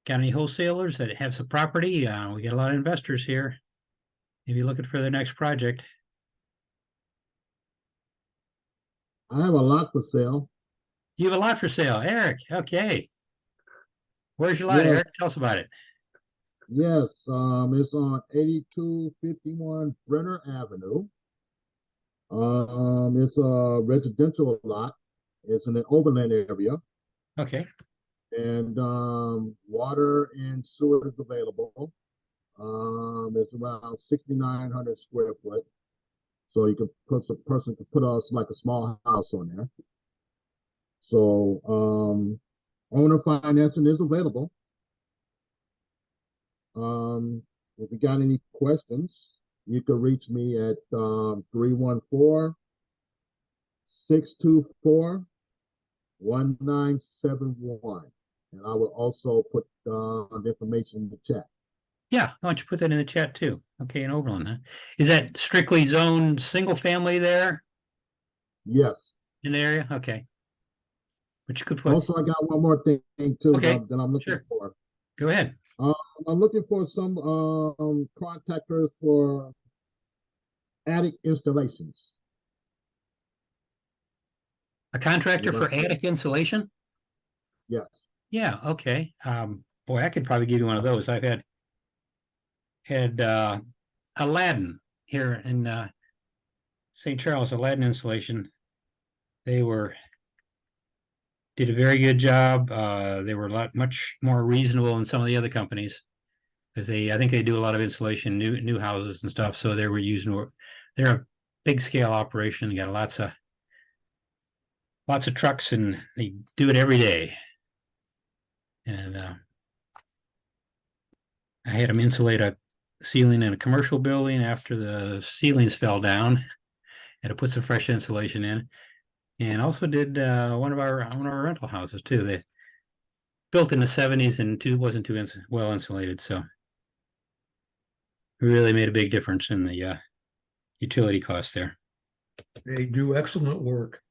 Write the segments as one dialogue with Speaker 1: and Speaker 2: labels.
Speaker 1: got any wholesalers that have some property? We got a lot of investors here. Maybe looking for their next project.
Speaker 2: I have a lot for sale.
Speaker 1: You have a lot for sale, Eric. Okay. Where's your lot,
Speaker 2: Yes,
Speaker 1: Eric? Tell us about it.
Speaker 2: yes. It's on 8251 Brenner Avenue. It's a residential lot. It's in an overland area,
Speaker 1: Okay.
Speaker 2: and water and sewer is available. It's around 6,900 square foot, so you can put a person could put us like a small house on there. So owner financing is available. If you got any questions, you can reach me at 314-624-1971. And I will also put the information in the chat.
Speaker 1: Yeah, why don't you put that in the chat too? Okay, in Overland, huh? Is that strictly zone single family there
Speaker 2: Yes.
Speaker 1: in the area? Okay. But you could put,
Speaker 2: Also, I got one more thing too
Speaker 1: okay,
Speaker 2: that I'm looking
Speaker 1: sure.
Speaker 2: for.
Speaker 1: Go ahead.
Speaker 2: I'm looking for some contractors for attic installations.
Speaker 1: A contractor for
Speaker 2: Anybody?
Speaker 1: attic insulation?
Speaker 2: Yes.
Speaker 1: Yeah, okay. Boy, I could probably give you one of those. I've had Aladdin here in St. Charles, Aladdin Installation. They did a very good job. They were much more reasonable than some of the other companies because I think they do a lot of installation, new houses and stuff. So they were they're a big scale operation. They got lots of trucks and they do it every day. And I had them insulate a ceiling in a commercial building after the ceilings fell down. Had to put some fresh insulation in, and also did one of our rental houses too. They built in the 70s and wasn't too well insulated, so it really made a big difference in the utility costs there.
Speaker 3: They do excellent work.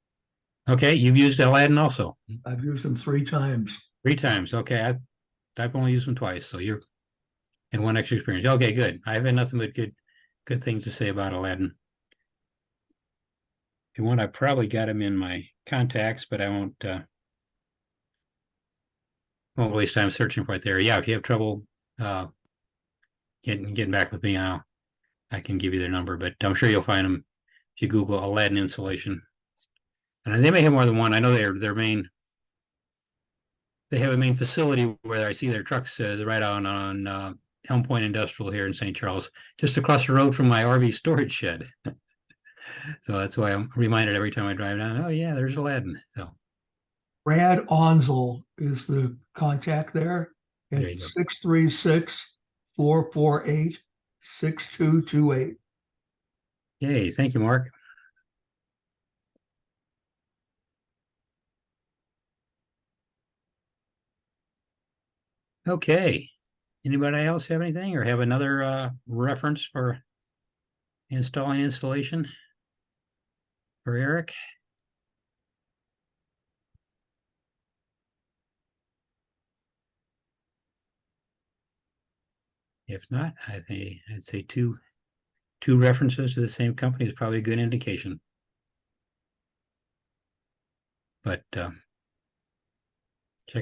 Speaker 1: Okay, you've used Aladdin also.
Speaker 3: I've used them 3 times.
Speaker 1: 3 times. Okay, I've only used them twice, so you're in one extra experience. Okay, good. I've had nothing but good things to say about Aladdin. If you want, I probably got him in my contacts, but I won't waste time searching for it there. Yeah, if you have trouble getting back with me, I can give you their number, but I'm sure you'll find them if you Google Aladdin Insulation. And they may have more than one. I know they have a main facility where I see their trucks right on Elm Point Industrial here in St. Charles, just across the road from my RV storage shed. So that's why I'm reminded every time I drive down, oh yeah, there's Aladdin. So
Speaker 3: Brad Onsel is the contact there at
Speaker 1: there you go.
Speaker 3: 636-448-6228.
Speaker 1: Yay, thank you, Mark. Okay. Anybody else have anything or have another reference for installing installation for Eric? If not, I'd say two references to the same company is probably a good indication. But check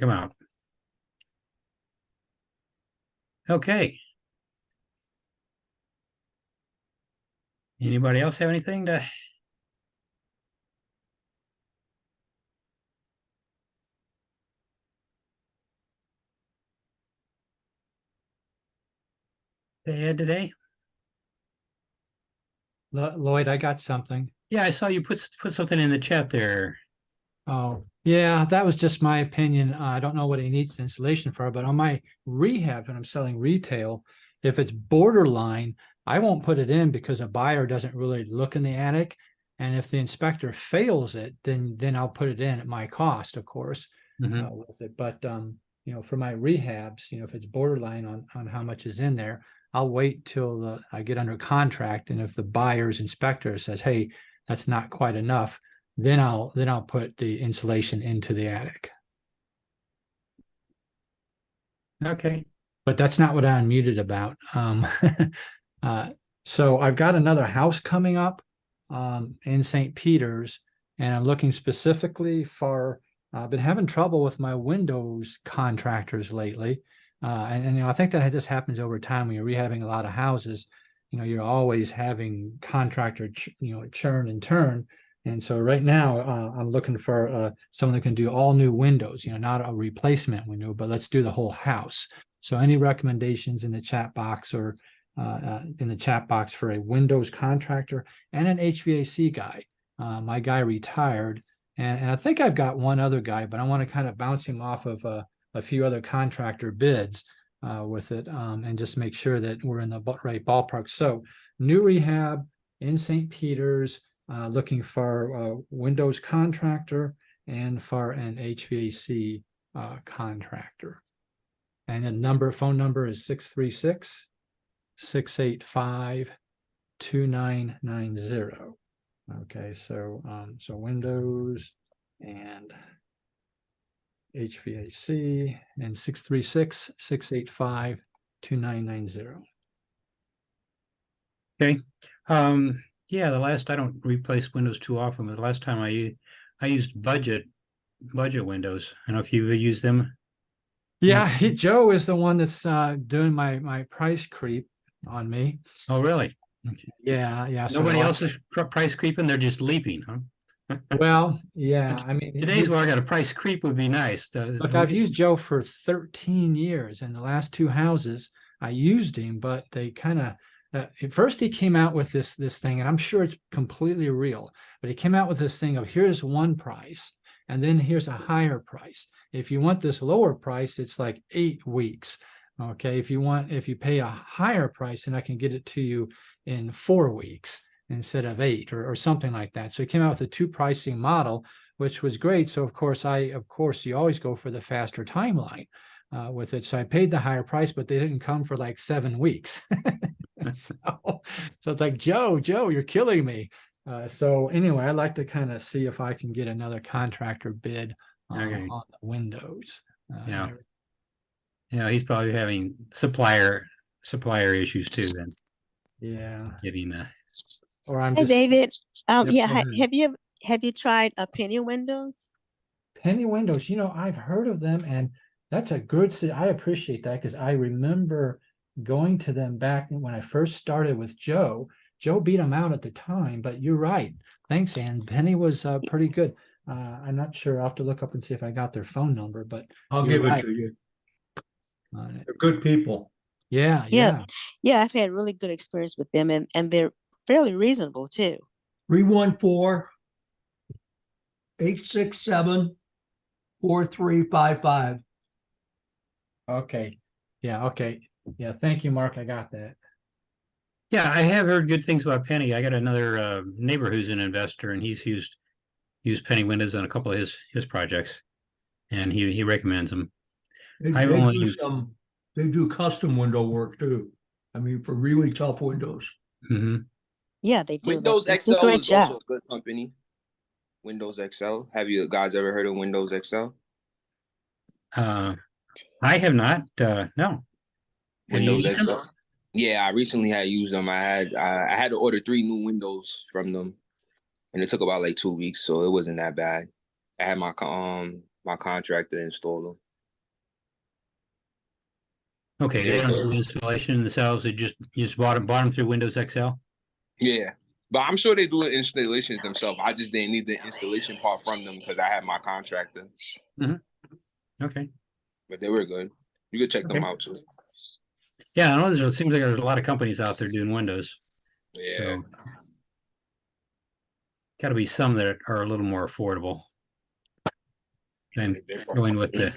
Speaker 1: them out. Okay. Anybody else have anything to? Add today?
Speaker 4: Lloyd, I got something.
Speaker 1: Yeah, I saw you put something in the chat there.
Speaker 4: Oh, yeah, that was just my opinion. I don't know what he needs installation for, but on my rehab, when I'm selling retail, if it's borderline, I won't put it in because a buyer doesn't really look in the attic. And if the inspector fails it, then I'll put it in at my cost, of course, with it. But you know, for my rehabs, you know, if it's borderline on how much is in there, I'll wait till I get under contract. And if the buyer's inspector says, hey, that's not quite enough, then I'll put the insulation into the attic.
Speaker 1: Okay.
Speaker 4: but that's not what I unmuted about. So I've got another house coming up in St. Peter's, and I'm looking specifically for. I've been having trouble with my windows contractors lately, and you know, I think that just happens over time when you're rehabbing a lot of houses. You know, you're always having contractor, churn and turn. And so right now, I'm looking for someone that can do all new windows. You know, not a replacement window, but let's do the whole house. So any recommendations in the chat box or for a Windows contractor and an HVAC guy. My guy retired, and I think I've got one other guy, but I want to kind of bounce him off of a few other contractor bids with it, and just make sure that we're in the right ballpark. So new rehab in St. Peter's, looking for a Windows contractor and for an HVAC contractor. And the phone number is 636-685-2990. Okay, so Windows and HVAC and 636-685-2990.
Speaker 1: Okay. Yeah, I don't replace windows too often, but the last time I used budget windows. I don't know if you've used them.
Speaker 4: Yeah, Joe is the one that's doing my price creep on me.
Speaker 1: Oh, really? Okay.
Speaker 4: Yeah.
Speaker 1: Nobody else is price creeping. They're just leaping, huh?
Speaker 4: Well, yeah. I mean,
Speaker 1: Today's market, a price creep would be nice.
Speaker 4: Look, I've used Joe for 13 years, and the last two houses I used him, but they kind of at first he came out with this thing, and I'm sure it's completely real, but he came out with this thing of here's one price, and then here's a higher price. If you want this lower price, it's like 8 weeks. Okay, if you pay a higher price, then I can get it to you in 4 weeks instead of 8 or something like that. So he came out with a 2 pricing model, which was great. So of course you always go for the faster timeline with it. So I paid the higher price, but they didn't come for like 7 weeks. so it's like, Joe, you're killing me. So anyway, I'd like to kind of see if I can get another contractor bid on the windows.
Speaker 1: Yeah, he's probably having supplier issues too. Then getting
Speaker 5: or I'm. Hey, David. Have you tried Penny Windows?
Speaker 4: Penny Windows. You know, I've heard of them, and that's a good. I appreciate that because I remember going to them back when I first started with Joe. Joe beat them out at the time, but you're right. Thanks, Ann. Penny was pretty good. I'm not sure. I'll have to look up and see if I got their phone number, but
Speaker 3: I'll give it to you. They're good people.
Speaker 5: Yeah. I've had really good experience with them, and they're fairly reasonable too.
Speaker 3: 314-867-4355.
Speaker 4: Okay. Yeah. Okay. Yeah. Thank you, Mark. I got that.
Speaker 1: Yeah, I have heard good things about Penny. I got another neighbor who's an investor, and he's used Penny Windows on a couple of his projects, and he recommends them.
Speaker 3: They do custom window work too. I mean, for really tough windows.
Speaker 1: Mm-hmm.
Speaker 5: Yeah, they do.
Speaker 6: Windows XL is also a good company. Windows XL. Have you guys ever heard of Windows XL?
Speaker 1: I have not. No.
Speaker 6: Windows XL. Yeah, I recently had used them. I had to order 3 new windows from them, and it took about like 2 weeks, so it wasn't that bad. I had my contractor install them.
Speaker 1: Okay, they don't do installation themselves. They just bought them through Windows XL.
Speaker 6: Yeah, but I'm sure they do an installation themselves. I just didn't need the installation part from them because I had my contractor.
Speaker 1: Mm-hmm. Okay,
Speaker 6: but they were good. You could check them out too.
Speaker 1: Yeah, I know. It seems like there's a lot of companies out there doing Windows.
Speaker 6: Yeah,
Speaker 1: so, got to be some that are a little more affordable than going with the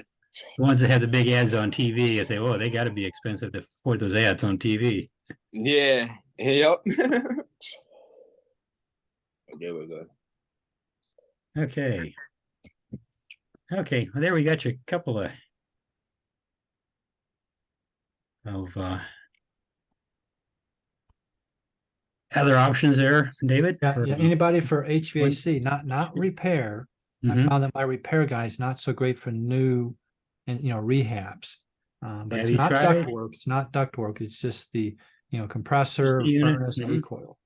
Speaker 1: ones that have the big ads on TV. I say, oh, they got to be expensive to afford those ads on TV.
Speaker 6: Yeah. Yep. Okay, we're good.
Speaker 1: Okay. Well, there we got you a couple of other options there, David.
Speaker 4: Yeah, anybody for HVAC, not repair. I found that my repair guy is not so great for new and rehabs. But
Speaker 1: Have
Speaker 4: it's
Speaker 1: you
Speaker 4: not
Speaker 1: tried?
Speaker 4: ductwork. It's not ductwork. It's just the, compressor,
Speaker 1: Unit?
Speaker 4: furnace,
Speaker 1: Mhm.
Speaker 4: A-coil.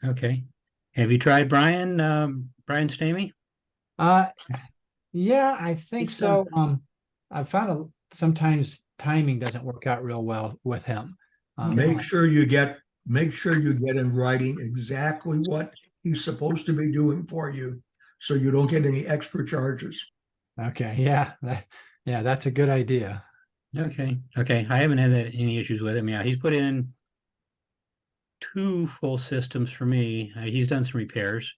Speaker 1: Okay. Have you tried Brian, Brian Stamey?
Speaker 4: Uh, yeah, I think
Speaker 1: He's
Speaker 4: so.
Speaker 1: done-
Speaker 4: I found sometimes timing doesn't work out real well with him.
Speaker 3: Make sure you get in writing exactly what he's supposed to be doing for you, so you don't get any extra charges.
Speaker 4: Okay, yeah, that's a good idea.
Speaker 1: Okay. Okay. I haven't had any issues with him. Yeah, he's put in 2 full systems for me. He's done some repairs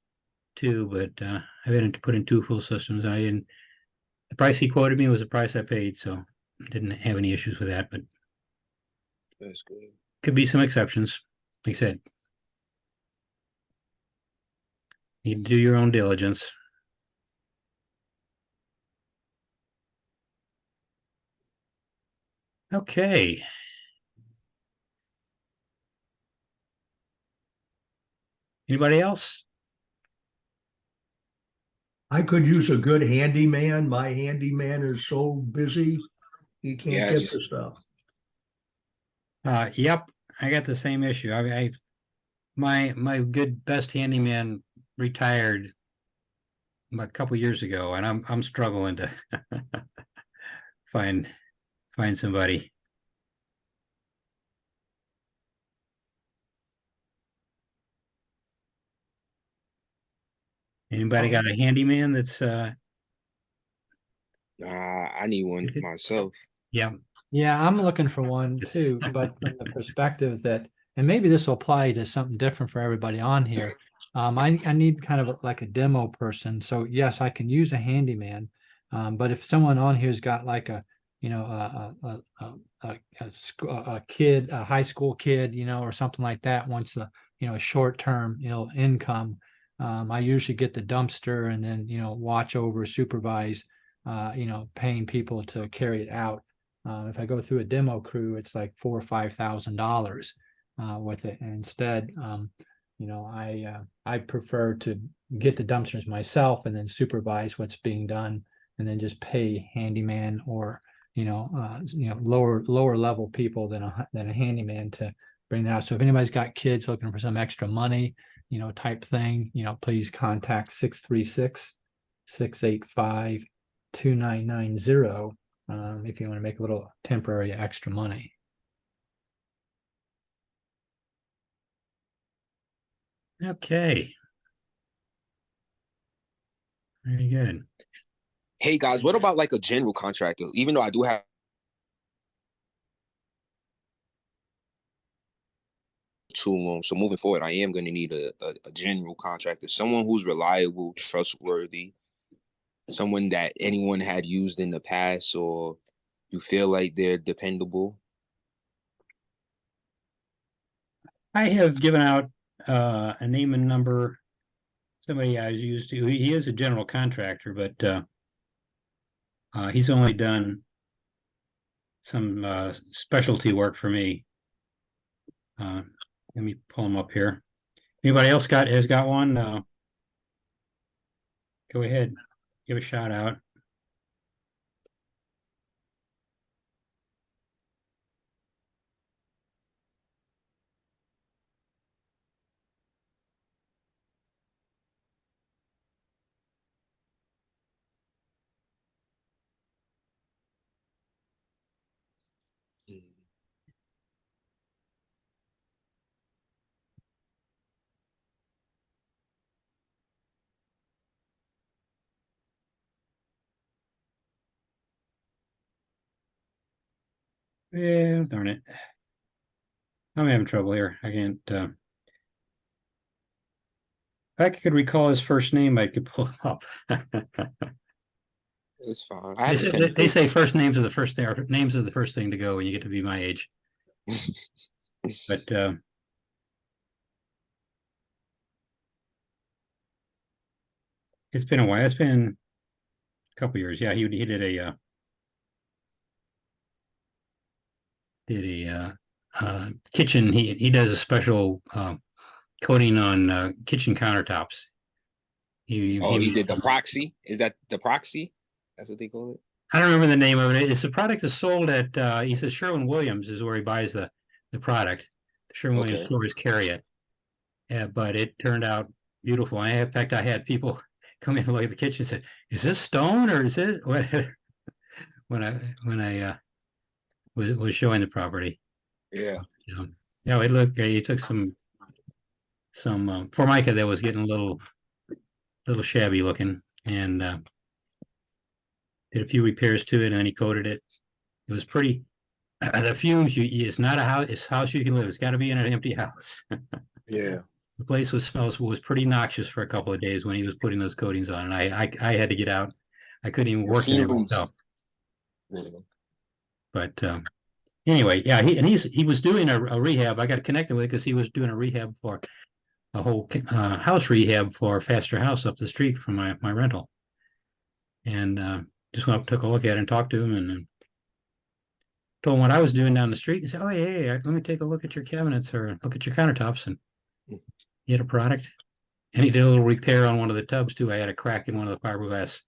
Speaker 1: too, but I've had to put in 2 full systems. And I didn't. The price he quoted me was the price I paid, so I didn't have any issues with that. But
Speaker 6: That's good.
Speaker 1: could be some exceptions. Like I said, you do your own diligence. Okay. Anybody else?
Speaker 3: I could use a good handyman. My handyman is so busy, he can't get
Speaker 6: Yes.
Speaker 3: the stuff.
Speaker 1: Yep, I got the same issue. My good best handyman retired a couple years ago, and I'm struggling to find somebody. Anybody got a handyman that's
Speaker 6: I need one myself.
Speaker 1: yeah.
Speaker 4: Yeah, I'm looking for one too, but from the perspective that, and maybe this will apply to something different for everybody on here. I need kind of like a demo person. So yes, I can use a handyman. But if someone on here's got like a, a kid, a high school kid, or something like that, wants a, short term, income. I usually get the dumpster and then, watch over, supervise, paying people to carry it out. If I go through a demo crew, it's like $4,000 or $5,000 with it. And instead, I prefer to get the dumpsters myself and then supervise what's being done, and then just pay handyman or lower level people than a handyman to bring that out. So if anybody's got kids looking for some extra money, type thing, please contact 636-685-2990. If you want to make a little temporary extra money.
Speaker 1: Okay. Very good.
Speaker 6: Hey guys, what about like a general contractor? Even though I do have 2 rooms, so moving forward, I am going to need a general contractor, someone who's reliable, trustworthy, someone that anyone had used in the past, or you feel like they're dependable.
Speaker 1: I have given out a name and number. Somebody I was used to. He is a general contractor, but he's only done some specialty work for me. Let me pull him up here. Anybody else has got one? Go ahead, give a shout out. Yeah, darn it. I'm having trouble here. I can't. If I could recall his first name, I could pull him up.
Speaker 6: It's fine.
Speaker 1: They say first names are the first thing, or names are the first thing to go when you get to be my age. But it's been a while. It's been a couple years. Yeah, he did a kitchen. He does a special coating on kitchen countertops.
Speaker 6: He did the proxy. Is that the proxy? That's what they call it.
Speaker 1: I don't remember the name of it. It's the product that's sold at he says Sherwin-Williams is where he buys the product. Sherwin-Williams
Speaker 6: Okay.
Speaker 1: stores carry it. But it turned out beautiful. In fact, I had people come in and look at the kitchen and said, "Is this stone or is this what?" when I was showing the property.
Speaker 6: Yeah.
Speaker 1: Yeah, it looked. He took some Formica that was getting a little shabby looking, and did a few repairs to it, and then he coated it. It was pretty. The fumes, it's not a house. It's a house you can live. It's got to be in an empty house.
Speaker 6: Yeah.
Speaker 1: The place was pretty noxious for a couple of days when he was putting those coatings on, and I had to get out. I couldn't even work in it
Speaker 6: Fumes.
Speaker 1: myself.
Speaker 6: Yeah.
Speaker 1: But anyway, yeah, he was doing a rehab. I got connected with it because he was doing a rehab for a whole house rehab for a faster house up the street from my rental, and just went up, took a look at it, and talked to him, and told him what I was doing down the street. He said, "Oh, yeah, let me take a look at your cabinets or look at your countertops," and he had a product. And he did a little repair on one of the tubs too. I had a crack in one of the fiberglass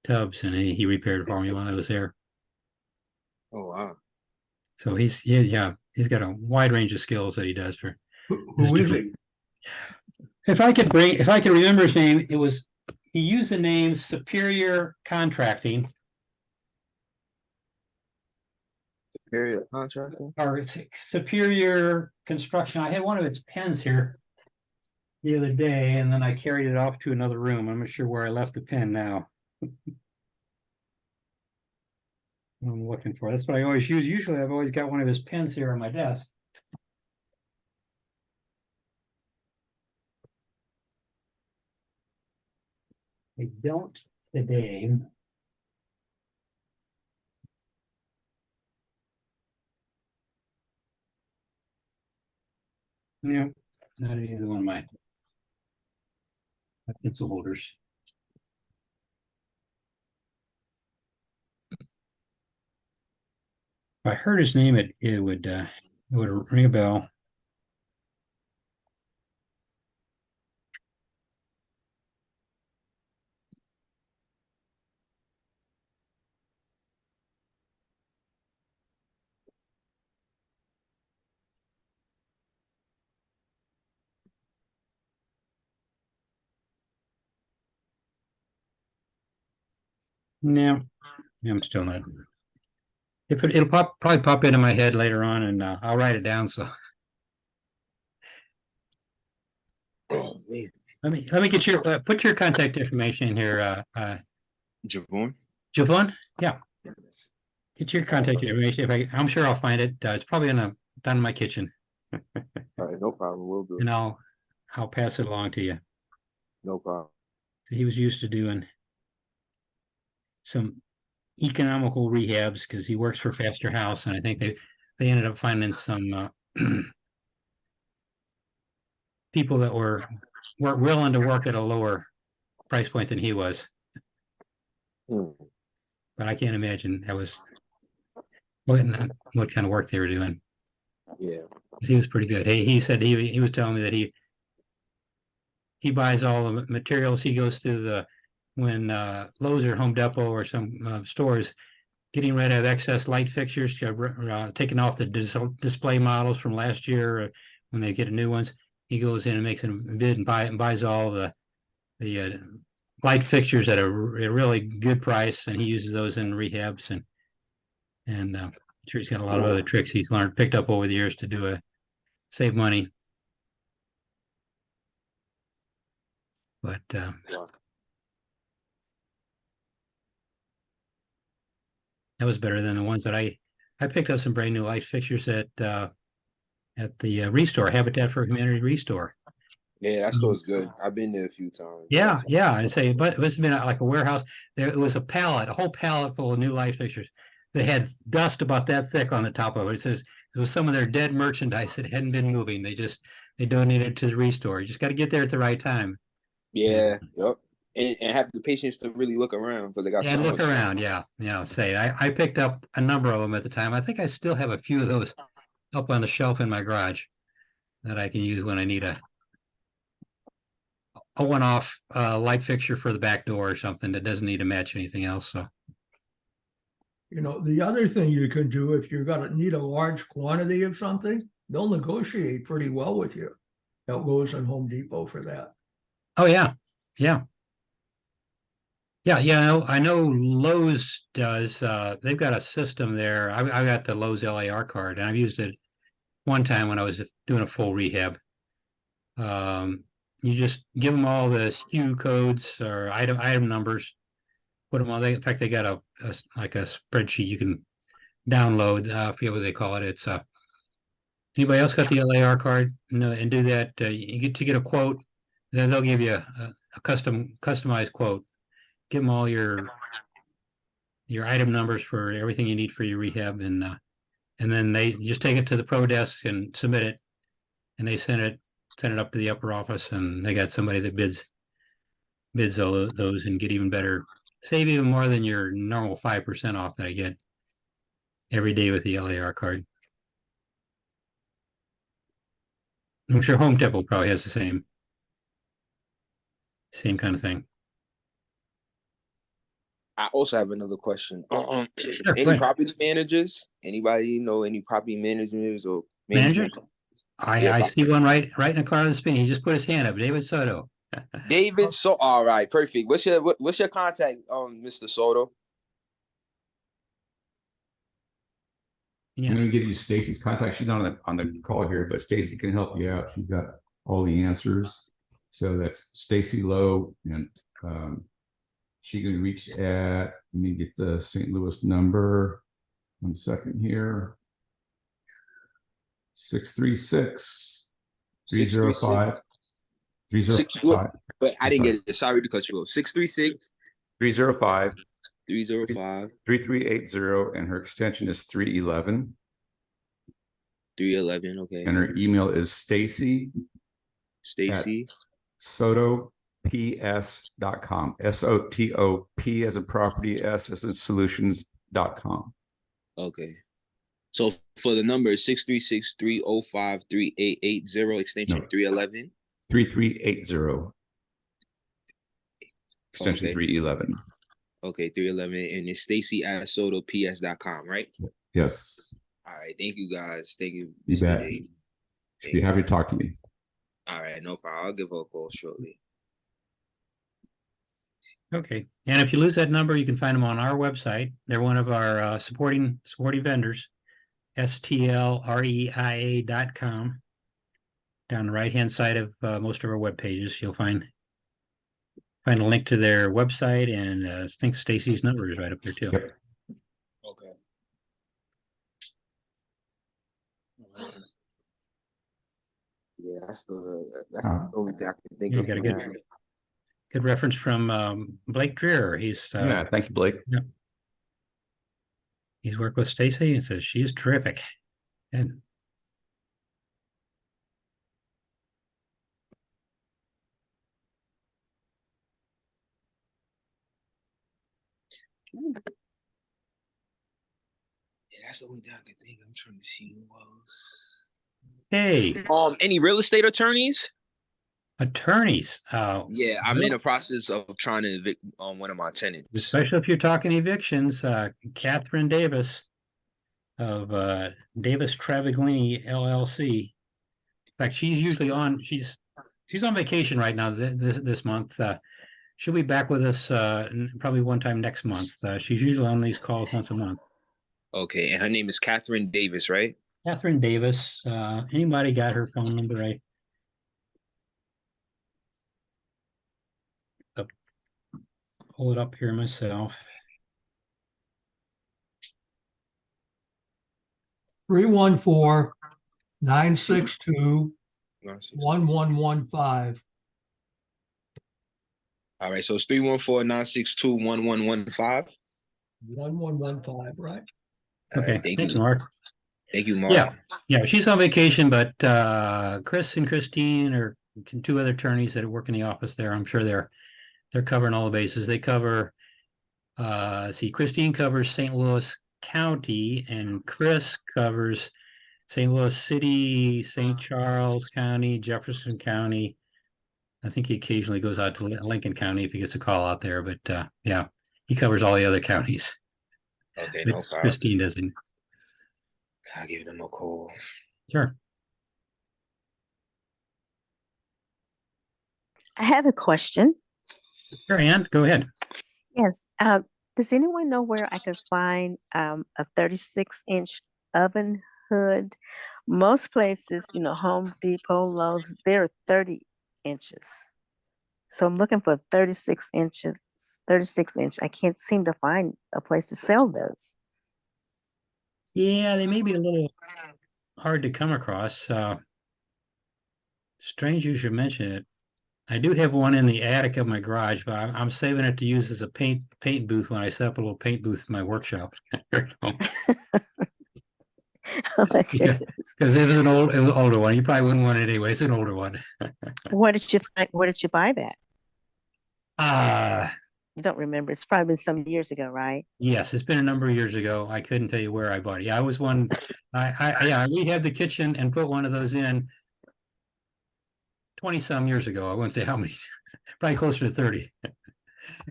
Speaker 1: tubs, and he repaired it for me while I was there.
Speaker 6: Oh wow.
Speaker 1: So he's got a wide range of skills that he does for.
Speaker 3: Who is he?
Speaker 1: If I could remember his name, he used the name Superior Contracting
Speaker 6: Superior contractor.
Speaker 1: or Superior Construction. I had one of its pens here the other day, and then I carried it off to another room. I'm not sure where I left the pen now. I'm looking for. That's what I always use. Usually I've always got one of his pens here on my desk. I don't today. Yeah, it's not either one of my pencil holders. If I heard his name, it would ring a bell. No, I'm still not. It'll probably pop into my head later on, and I'll write it down. So
Speaker 6: Oh man.
Speaker 1: let me get your put your contact information in here,
Speaker 6: Javon.
Speaker 1: Javon. Yeah,
Speaker 6: Yes.
Speaker 1: get your contact information. I'm sure I'll find it. It's probably down in my kitchen,
Speaker 6: All right, no problem. We'll do.
Speaker 1: and I'll pass it along to you.
Speaker 6: No problem.
Speaker 1: He was used to doing some economical rehabs because he works for Faster House, and I think they ended up finding some people that were willing to work at a lower price point than he was. But I can't imagine that was what kind of work they were doing.
Speaker 6: Yeah.
Speaker 1: He was pretty good. He said he was telling me that he buys all the materials. He goes to when Lowe's or Home Depot or some stores getting rid of excess light fixtures, taking off the display models from last year when they get new ones. He goes in and makes a bid and buys all the light fixtures at a really good price, and he uses those in rehabs, and I'm sure he's got a lot of other tricks he's picked up over the years to save money. But that was better than the ones that I picked up some brand new light fixtures at the Restore, Habitat for Humanity Restore.
Speaker 6: Yeah, that store's good. I've been there a few times.
Speaker 1: Yeah, yeah. I'd say, but it must have been like a warehouse. It was a whole pallet full of new light fixtures. They had dust about that thick on the top of it. It says it was some of their dead merchandise that hadn't been moving. They donated to the Restore. You just got to get there at the right time.
Speaker 6: Yeah, yep. And have the patience to really look around because they got
Speaker 1: and look around. Yeah, say I picked up a number of them at the time. I think I still have a few of those up on the shelf in my garage that I can use when I need a one-off light fixture for the back door or something that doesn't need to match anything else. So
Speaker 3: You know, the other thing you can do if you're gonna need a large quantity of something, they'll negotiate pretty well with you. That Lowe's and Home Depot for that.
Speaker 1: Oh, yeah. Yeah. Yeah. I know Lowe's does, they've got a system there. I got the Lowe's LAR card and I've used it one time when I was doing a full rehab. You just give them all the SKU codes or item numbers, put them on. In fact, they got a like a spreadsheet you can download. I forget what they call it. It's anybody else got the LAR card? No, and do that. You get a quote, then they'll give you a customized quote. Give them all your item numbers for everything you need for your rehab, and then they just take it to the pro desk and submit it, and they send it up to the upper office, and they got somebody that bids all those and get even better, save even more than your normal 5% off that I get every day with the LAR card. I'm sure Home Depot probably has the same kind of thing.
Speaker 6: I also have another question.
Speaker 1: Sure,
Speaker 6: Any property managers? Anybody know any property managers or
Speaker 1: managers?
Speaker 6: Yeah,
Speaker 1: I see one right in the corner of the screen. He just put his hand up. David Soto.
Speaker 6: David, so all right, perfect. What's your contact, Mr. Soto?
Speaker 1: Yeah.
Speaker 7: I'm going to give you Stacy's contact. She's not on the call here, but Stacy can help you out. She's got all the answers. So that's Stacy Lowe, and she can reach at, let me get the St. Louis number. 1 second here. 636 305 305.
Speaker 6: But I didn't get it. Sorry to cut you off. 636
Speaker 7: 305
Speaker 6: 305
Speaker 7: 3380, and her extension is 311.
Speaker 6: 311. Okay.
Speaker 7: And her email is Stacy SotoPS.com. SOTOP as a property, S as in solutions.com.
Speaker 6: Okay. So for the number 636 305 3880, extension 311.
Speaker 7: 3380. Extension
Speaker 6: Okay.
Speaker 7: 311.
Speaker 6: Okay, 311. And it's Stacy at SotoPS.com, right?
Speaker 7: Yes.
Speaker 6: All right. Thank you guys. Thank you.
Speaker 7: You
Speaker 6: Mr.
Speaker 7: bet.
Speaker 6: Dave.
Speaker 7: She'd be happy to talk to me.
Speaker 6: All right, no problem. I'll give her a call shortly.
Speaker 1: Okay. And if you lose that number, you can find them on our website. They're one of our supporting vendors, STLREIA.com. Down the right-hand side of most of our web pages, you'll find a link to their website, and I think Stacy's number is right up there too.
Speaker 7: Yep.
Speaker 6: Okay. Yeah, that's the only thing I can think
Speaker 1: You
Speaker 6: of.
Speaker 1: got a good reference from Blake Dreer. He's
Speaker 7: Yeah, thank you, Blake.
Speaker 1: he's worked with Stacy and says she's terrific. And
Speaker 6: Yeah, that's the only thing I can think of. I'm trying to see who else.
Speaker 1: hey,
Speaker 6: Any real estate attorneys?
Speaker 1: attorneys.
Speaker 6: Yeah, I'm in the process of trying to evict one of my tenants.
Speaker 1: Especially if you're talking evictions, Catherine Davis of Davis Travaglini LLC. In fact, she's usually on. She's on vacation right now. This month, she'll be back with us probably one time next month. She's usually on these calls once a month.
Speaker 6: Okay, and her name is Catherine Davis, right?
Speaker 1: Catherine Davis. Anybody got her phone number right? Pull it up here myself.
Speaker 3: 314-962-1115.
Speaker 6: All right, so it's 314-962-1115.
Speaker 3: 1115, right?
Speaker 6: All
Speaker 1: Okay,
Speaker 6: right,
Speaker 1: thanks, Mark.
Speaker 6: Thank you, Mark.
Speaker 1: Yeah, she's on vacation, but Chris and Christine are two other attorneys that work in the office there. I'm sure they're covering all the bases. They cover, Christine covers St. Louis County, and Chris covers St. Louis City, St. Charles County, Jefferson County. I think he occasionally goes out to Lincoln County if he gets a call out there, but yeah, he covers all the other counties.
Speaker 6: Okay,
Speaker 1: but
Speaker 6: no problem.
Speaker 1: Christine doesn't.
Speaker 6: I'll give them a call.
Speaker 1: Sure.
Speaker 5: I have a question.
Speaker 1: Sure, Ann, go ahead.
Speaker 5: Yes. Does anyone know where I could find a 36-inch oven hood? Most places, Home Depot, Lowe's, they're 30 inches. So I'm looking for 36 inches, 36 inch. I can't seem to find a place to sell those.
Speaker 1: Yeah, they may be a little hard to come across. Strange you should mention it. I do have one in the attic of my garage, but I'm saving it to use as a paint booth when I set up a little paint booth in my workshop.
Speaker 5: Oh my
Speaker 1: Yeah,
Speaker 5: goodness.
Speaker 1: because it was an older one. You probably wouldn't want it anyway. It's an older one.
Speaker 5: Where did you buy that?
Speaker 1: Ah,
Speaker 5: You don't remember. It's probably been some years ago, right?
Speaker 1: yes, it's been a number of years ago. I couldn't tell you where I bought it. Yeah, I was one. Yeah, we had the kitchen and put one of those in 20 some years ago. I wouldn't say how many, probably closer to 30.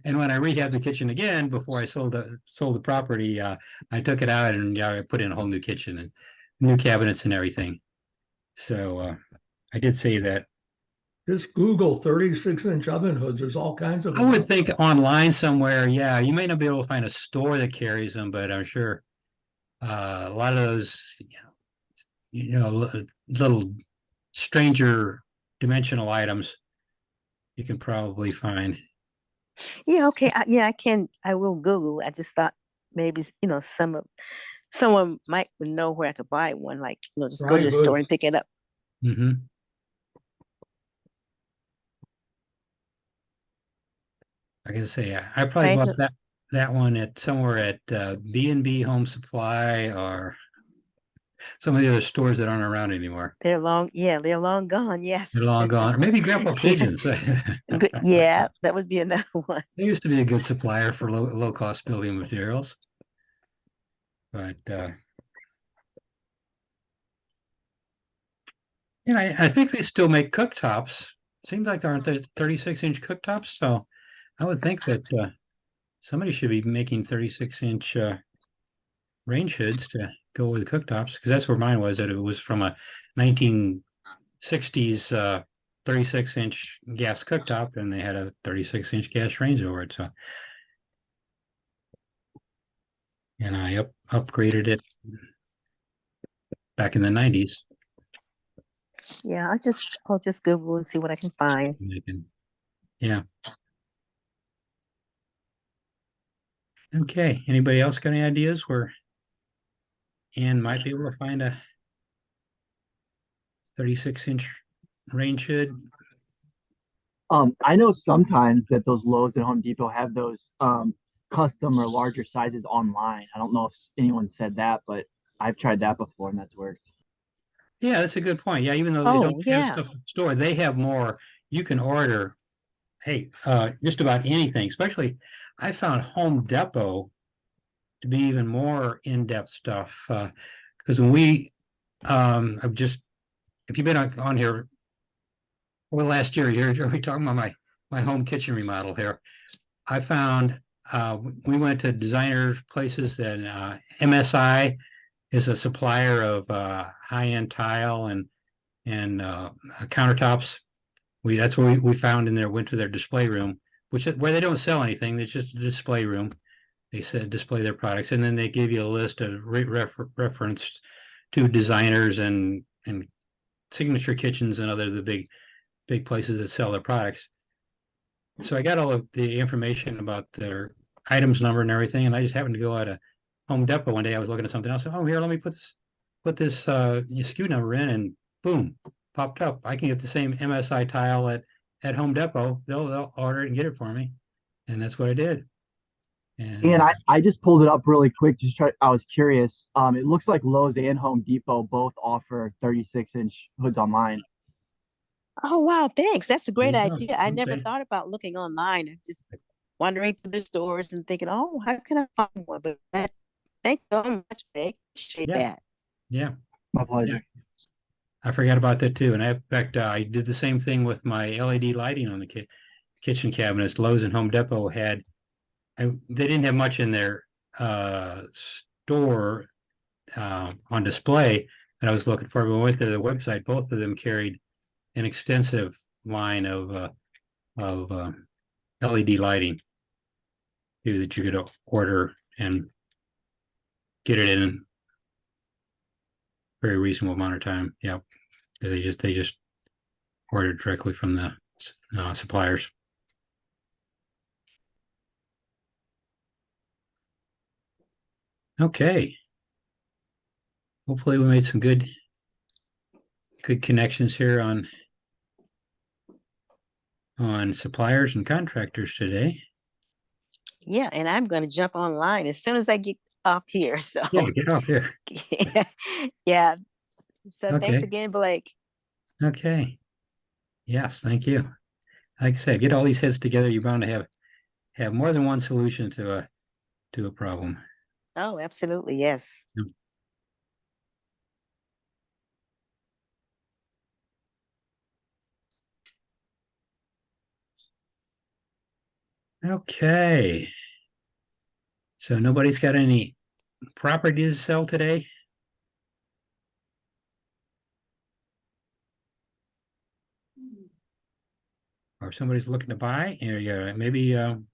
Speaker 1: And when I rehabbed the kitchen again before I sold the property, I took it out and I put in a whole new kitchen and new cabinets and everything. So I did say that.
Speaker 3: Just Google 36-inch oven hoods. There's all kinds of
Speaker 1: I
Speaker 3: them.
Speaker 1: would think online somewhere, yeah, you may not be able to find a store that carries them, but I'm sure a lot of those, little stranger dimensional items you can probably find.
Speaker 5: Yeah, okay. I can. I will Google. I just thought maybe someone might know where I could buy one. Like just go to the store and pick it up.
Speaker 1: Mm-hmm. I can say I probably
Speaker 5: Right.
Speaker 1: bought that one at somewhere at B&B Home Supply or some of the other stores that aren't around anymore.
Speaker 5: They're long gone. Yes.
Speaker 1: They're long gone. Or maybe Grandpa Pigeons.
Speaker 5: Yeah, that would be another one.
Speaker 1: They used to be a good supplier for low cost building materials. But I think they still make cooktops. Seems like there aren't 36-inch cooktops. So I would think that somebody should be making 36-inch range hoods to go with the cooktops, because that's where mine was. That it was from a 1960s 36-inch gas cooktop, and they had a 36-inch gas range over it. So, and I upgraded it back in the 90s.
Speaker 5: Yeah, I'll just Google and see what I can find.
Speaker 1: Yeah. Okay. Anybody else got any ideas where Ann might be able to find a 36-inch range hood?
Speaker 8: I know sometimes that those Lowe's and Home Depot have those custom or larger sizes online. I don't know if anyone said that, but I've tried that before and that's worked.
Speaker 1: Yeah, that's a good point. Yeah, even though they don't have stuff in the store, they have more. You can order, hey, just about anything. Especially, I found Home Depot to be even more in-depth stuff. Because when we, if you've been on here, well, last year, you're talking about my home kitchen remodel here. I found we went to designer places that MSI is a supplier of high-end tile and countertops. That's where we found in there. Went to their display room, where they don't sell anything. It's just a display room. They said display their products, and then they give you a list of reference to designers and signature kitchens and other the big places that sell their products. So I got all of the information about their items number and everything, and I just happened to go out of Home Depot one day. I was looking at something else. Oh, here, let me put this SKU number in, and boom, popped up. I can get the same MSI tile at Home Depot. They'll order it and get it for me, and that's what I did.
Speaker 8: And I just pulled it up really quick. I was curious. It looks like Lowe's and Home Depot both offer 36-inch hoods online.
Speaker 5: Oh wow, thanks. That's a great idea. I
Speaker 1: Okay.
Speaker 5: never thought about looking online. I'm just wandering through the stores and thinking, oh, how can I find one? But thank you so much. I appreciate that.
Speaker 1: Yeah.
Speaker 8: My pleasure.
Speaker 1: I forgot about that too. And in fact, I did the same thing with my LED lighting on the kitchen cabinets. Lowe's and Home Depot they didn't have much in their store on display that I was looking for. But when I went to the website, both of them carried an extensive line of LED lighting that you could order and get it in a very reasonable amount of time. Yep. They just ordered directly from the suppliers. Okay. Hopefully we made some good connections here on suppliers and contractors today.
Speaker 5: Yeah, and I'm going to jump online as soon as I get off here. So
Speaker 1: Yeah, get off here.
Speaker 5: yeah. So
Speaker 1: Okay.
Speaker 5: thanks again, Blake.
Speaker 1: Okay. Yes, thank you. Like I said, get all these heads together. You're bound to have more than one solution to a problem.
Speaker 5: Oh, absolutely. Yes.
Speaker 1: Yep. Okay. So nobody's got any property to sell today? Or somebody's looking to buy? Or maybe when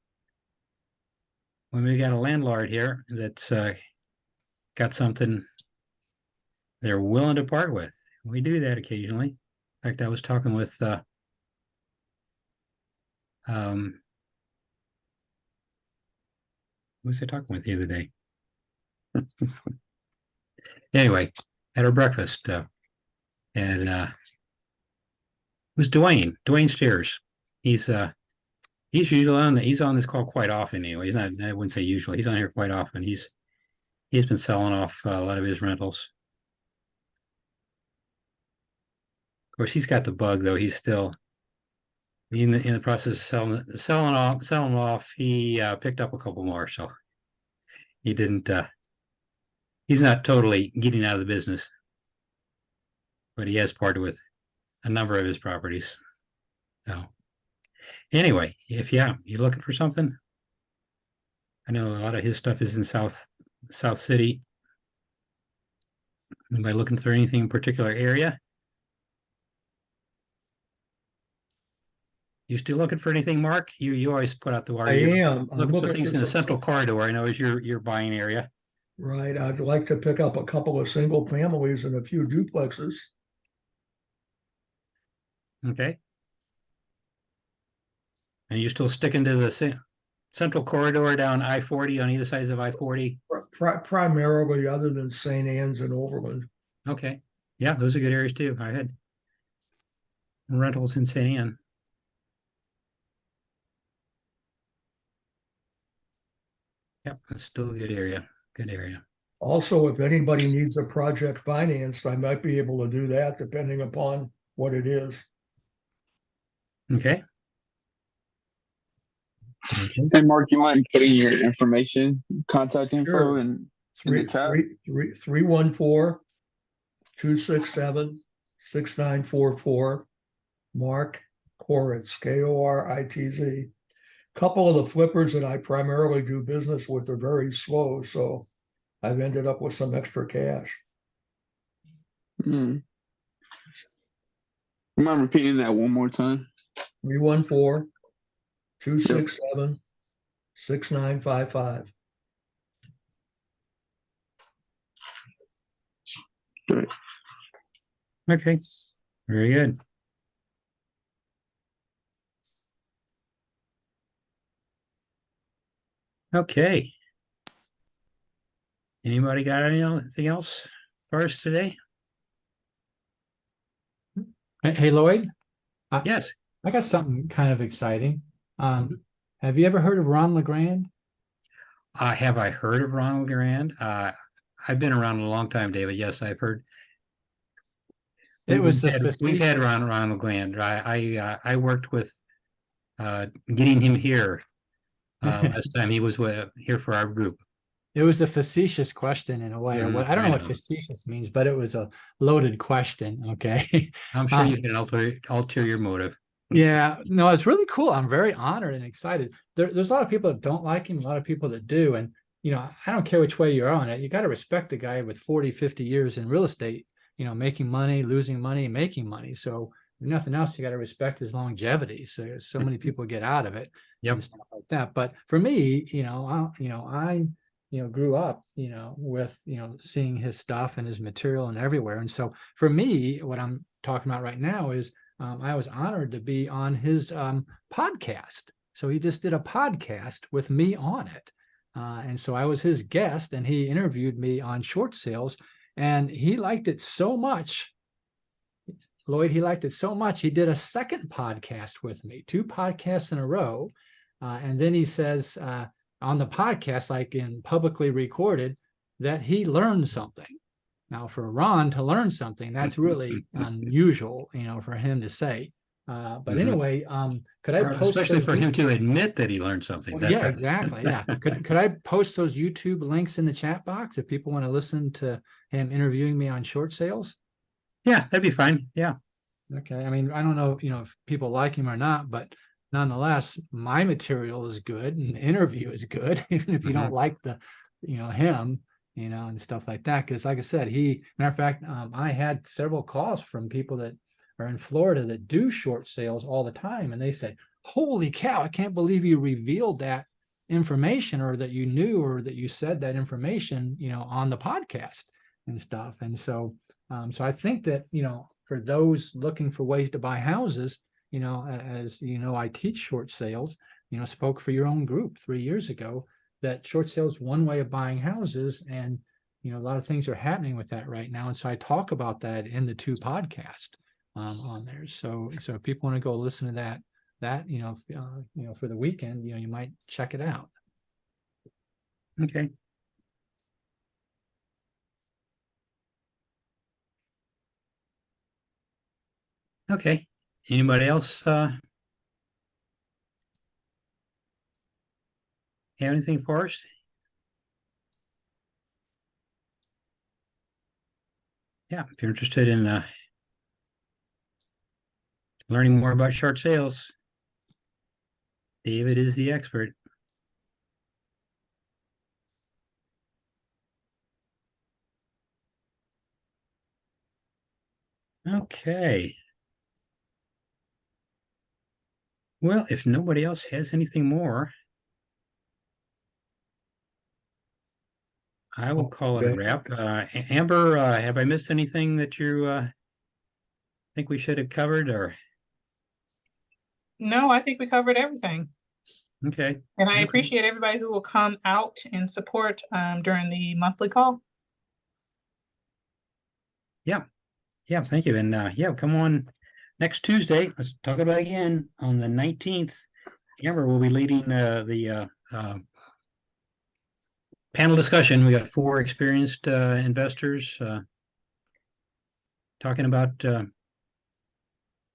Speaker 1: we got a landlord here that's got something they're willing to part with. We do that occasionally. In fact, I was talking with who was I talking with the other day? Anyway, at our breakfast, and it was Dwayne Steers. He's usually he's on this call quite often anyway. He's not, I wouldn't say usually, he's on here quite often. He's been selling off a lot of his rentals. Of course, he's got the bug though. He's still in the process of selling off. He picked up a couple more, so he didn't. He's not totally getting out of the business, but he has parted with a number of his properties. So anyway, if you're looking for something, I know a lot of his stuff is in South City. Anybody looking for anything in particular area? You still looking for anything, Mark? You always put out the wire.
Speaker 3: I am. I'm
Speaker 1: looking for
Speaker 3: looking
Speaker 1: things
Speaker 3: for
Speaker 1: in the
Speaker 3: some-
Speaker 1: central corridor. I know is your buying area.
Speaker 3: Right. I'd like to pick up a couple of single families and a few duplexes.
Speaker 1: Okay. And you're still sticking to the central corridor down I-40 on either sides of I-40?
Speaker 3: Primarily, other than St. Anne's and Overland.
Speaker 1: Okay. Yeah, those are good areas too. I had rentals in St. Anne. Yep, that's still a good area. Good area.
Speaker 3: Also, if anybody needs a project financed, I might be able to do that depending upon what it is.
Speaker 1: Okay. Okay.
Speaker 9: And Mark, you mind putting your information, contact info,
Speaker 3: Sure.
Speaker 9: in the chat?
Speaker 3: 314-267-6944. Mark Koritz, Koritz. Couple of the flippers that I primarily do business with are very slow, so I've ended up with some extra cash.
Speaker 9: You mind repeating that one more time?
Speaker 3: 314-267-6955.
Speaker 9: Great.
Speaker 1: Okay. Very good. Okay. Anybody got anything else for us today?
Speaker 4: Hey, Lloyd.
Speaker 1: Yes.
Speaker 4: I got something kind of exciting. Have you ever heard of Ron LeGrand?
Speaker 1: Have I heard of Ron LeGrand? I've been around a long time, David. Yes, I've heard. We've had Ron LeGrand. I worked with getting him here last time he was here for our group.
Speaker 4: It was a facetious question in a way, or what I don't know what facetious means, but it was a loaded question. Okay.
Speaker 1: I'm sure you had an ulterior motive.
Speaker 4: Yeah, no, it's really cool. I'm very honored and excited. There's a lot of people that don't like him, a lot of people that do. And I don't care which way you're on it. You got to respect the guy with 40, 50 years in real estate, making money, losing money, making money. So if nothing else, you got to respect his longevity. So many people get out of it and stuff like that. But for me, I grew up, with, seeing his stuff and his material and everywhere. And so for me, what I'm talking about right now is I was honored to be on his podcast. So he just did a podcast with me on it. And so I was his guest, and he interviewed me on short sales, and he liked it so much. Lloyd, he liked it so much, he did a second podcast with me, 2 podcasts in a row. And then he says on the podcast, like in publicly recorded, that he learned something. Now, for Ron to learn something, that's really unusual, for him to say. But anyway, could I post
Speaker 1: especially
Speaker 4: those
Speaker 1: for him to admit that he learned something?
Speaker 4: Well, yeah, exactly. Yeah. Could I post those YouTube links in the chat box if people want to listen to him interviewing me on short sales?
Speaker 1: Yeah, that'd be fine. Yeah.
Speaker 4: Okay. I mean, I don't know, if people like him or not, but nonetheless, my material is good and the interview is good, even if you don't like the, him, and stuff like that. Because like I said, matter of fact, I had several calls from people that are in Florida that do short sales all the time. And they said, holy cow, I can't believe you revealed that information, or that you knew, or that you said that information, on the podcast and stuff. And so, so I think that, for those looking for ways to buy houses, as I teach short sales, spoke for your own group 3 years ago, that short sales one way of buying houses. And, a lot of things are happening with that right now. And so I talk about that in the 2 podcasts on there. So if people want to go listen to that, for the weekend, you might check it out.
Speaker 1: Okay. Okay. Anybody else have anything for us? Yeah, if you're interested in learning more about short sales, David is the expert. Okay. Well, if nobody else has anything more, I will call it a wrap. Amber, have I missed anything that you think we should have covered, or?
Speaker 10: No, I think we covered everything.
Speaker 1: Okay.
Speaker 10: And I appreciate everybody who will come out and support during the monthly call.
Speaker 1: Yeah. Yeah, thank you. And yeah, come on next Tuesday. Let's talk about it again on the 19th. Amber will be leading the panel discussion. We got 4 experienced investors talking about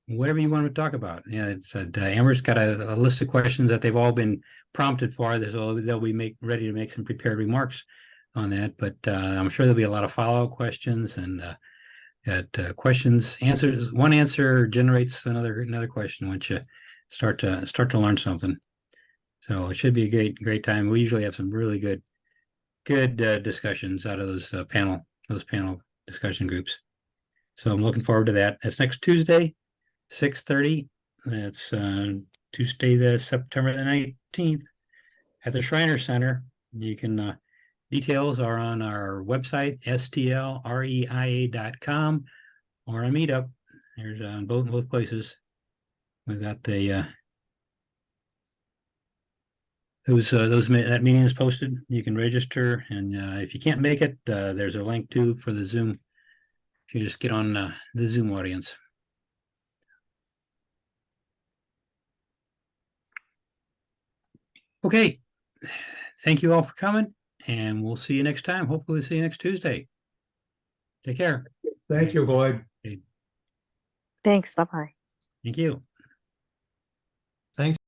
Speaker 1: whatever you want to talk about. Yeah, it's Amber's got a list of questions that they've all been prompted for. So they'll be ready to make some prepared remarks on that. But I'm sure there'll be a lot of follow-up questions, and questions, answers. One answer generates another question once you start to learn something. So it should be a great time. We usually have some really good discussions out of those panel discussion groups. So I'm looking forward to that. That's next Tuesday, 6:30. That's Tuesday, September the 19th, at the Shriner Center. You can details are on our website, STLREIA.com, or a meetup. There's on both places. We've got the that meeting is posted. You can register, and if you can't make it, there's a link too for the Zoom. You just get on the Zoom audience. Okay, thank you all for coming, and we'll see you next time. Hopefully see you next Tuesday. Take care.
Speaker 3: Thank you, Lloyd.
Speaker 5: Thanks. Bye-bye.
Speaker 1: Thank you.